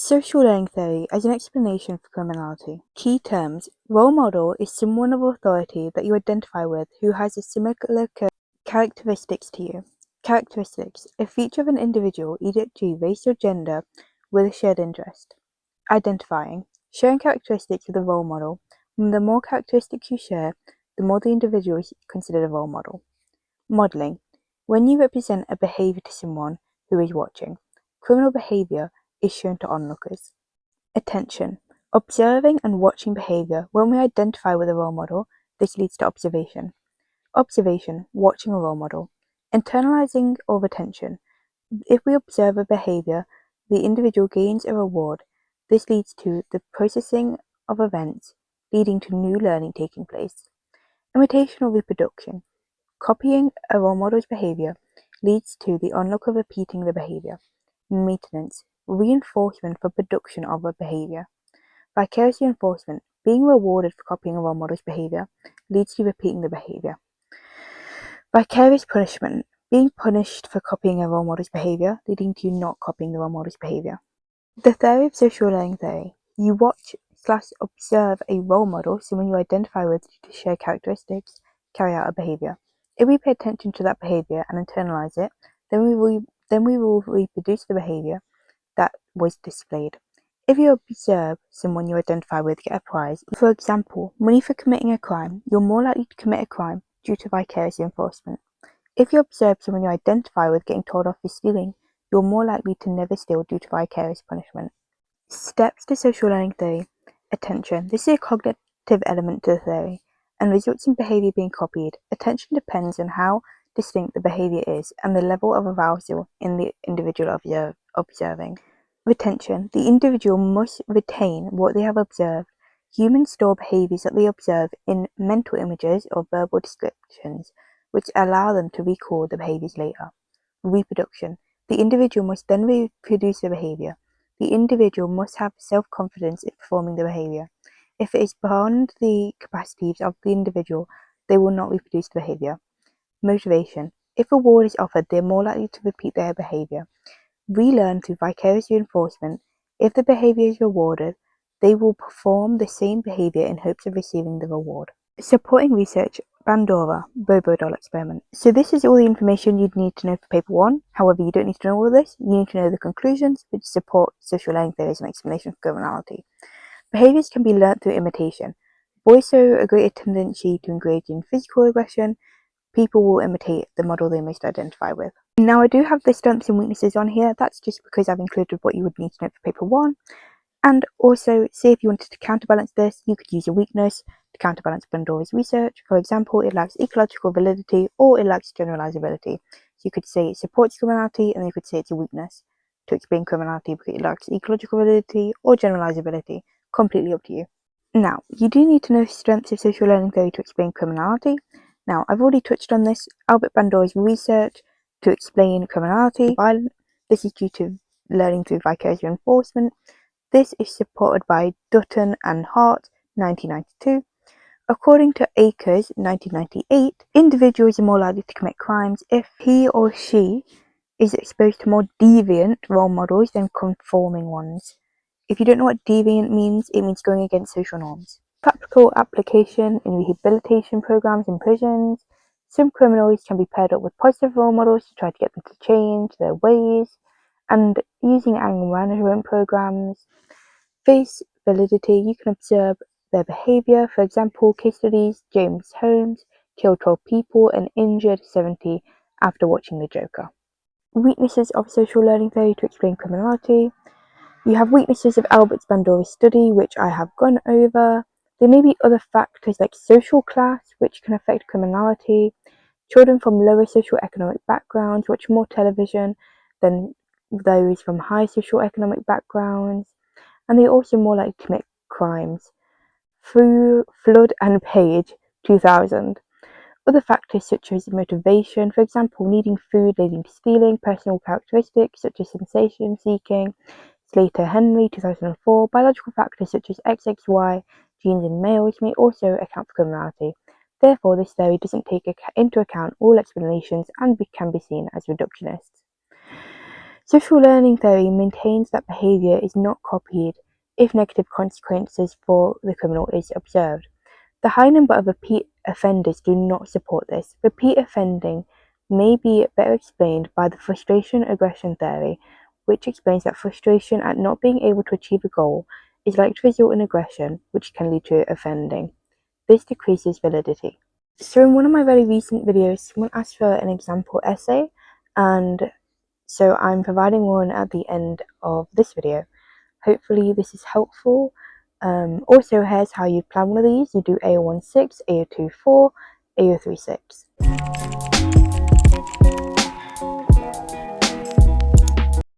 Social learning theory as an explanation for criminality. Key terms. Role model is someone of authority that you identify with who has a similar characteristics to you. Characteristics. A feature of an individual, e.g. race or gender, with a shared interest. Identifying. Sharing characteristics with a role model. The more characteristics you share, the more the individual is considered a role model. Modeling. When you represent a behavior to someone who is watching. Criminal behavior is shown to onlookers. Attention. Observing and watching behavior. When we identify with a role model, this leads to observation. Observation. Watching a role model. Internalizing of attention. If we observe a behavior, the individual gains a reward. This leads to the processing of events, leading to new learning taking place. Imitation or reproduction. Copying a role model's behavior leads to the onlooker repeating the behavior. Maintenance. Reinforcement for production of a behavior. Vicarious reinforcement. Being rewarded for copying a role model's behavior leads to repeating the behavior. Vicarious punishment. Being punished for copying a role model's behavior, leading to you not copying the role model's behavior. The theory of social learning theory. You watch/observe a role model, someone you identify with to share characteristics, carry out a behavior. If we pay attention to that behavior and internalize it, then we will reproduce the behavior that was displayed. If you observe someone you identify with get a prize, for example, money for committing a crime, you're more likely to commit a crime due to vicarious reinforcement. If you observe someone you identify with getting told off for stealing, you're more likely to never steal due to vicarious punishment. Steps to social learning theory. Attention. This is a cognitive element to the theory and results in behavior being copied. Attention depends on how distinct the behavior is and the level of arousal in the individual observing. Retention. The individual must retain what they have observed. Humans store behaviors that they observe in mental images or verbal descriptions, which allow them to recall the behaviors later. Reproduction. The individual must then reproduce the behavior. The individual must have self-confidence in performing the behavior. If it is beyond the capacities of the individual, they will not reproduce the behavior. Motivation. If a reward is offered, they are more likely to repeat their behavior. Relearn through vicarious reinforcement. If the behavior is rewarded, they will perform the same behavior in hopes of receiving the reward. Supporting research. Bandura, Bobo doll experiment. So this is all the information you'd need to know for paper 1. However, you don't need to know all of this. You need to know the conclusions, which support social learning theory as an explanation for criminality. Behaviors can be learnt through imitation. Boys show a greater tendency to engage in physical aggression. People will imitate the model they most identify with. Now I do have the strengths and weaknesses on here. That's just because I've included what you would need to know for paper 1. And also, say if you wanted to counterbalance this, you could use a weakness to counterbalance Bandura's research. For example, it lacks ecological validity or it lacks generalizability. So you could say it supports criminality, and you could say it's a weakness to explain criminality because it lacks ecological validity or generalizability. Completely up to you. Now, you do need to know strengths of social learning theory to explain criminality. Now, I've already touched on this. Albert Bandura's research to explain criminality. This is due to learning through vicarious reinforcement. This is supported by Dutton and Hart, 1992. According to Akers, 1998, individuals are more likely to commit crimes if he or she is exposed to more deviant role models than conforming ones. If you don't know what deviant means, it means going against social norms. Practical application in rehabilitation programs in prisons. Some criminals can be paired up with positive role models to try to get them to change their ways, and using anger management programs. Face validity, you can observe their behavior. For example, case studies, James Holmes killed 12 people and injured 70 after watching The Joker. Weaknesses of social learning theory to explain criminality. You have weaknesses of Albert Bandura's study, which I have gone over. There may be other factors like social class, which can affect criminality. Children from lower socioeconomic backgrounds watch more television than those from high socioeconomic backgrounds, and they are also more likely to commit crimes. Flood and Page, 2000. Other factors such as motivation, for example, needing food leading to stealing, personal characteristics such as sensation seeking. Slater Henry, 2004. Biological factors such as XXY genes in males may also account for criminality. Therefore, this theory doesn't take into account all explanations and can be seen as reductionist. Social learning theory maintains that behaviour is not copied if negative consequences for the criminal is observed. The high number of repeat offenders do not support this. Repeat offending may be better explained by the frustration aggression theory, which explains that frustration at not being able to achieve a goal is likely to result in aggression, which can lead to offending. This decreases validity. So in one of my very recent videos, someone asked for an example essay, and so I'm providing one at the end of this video. Hopefully this is helpful. Also, here's how you plan one of these. You do A016, A024, A036.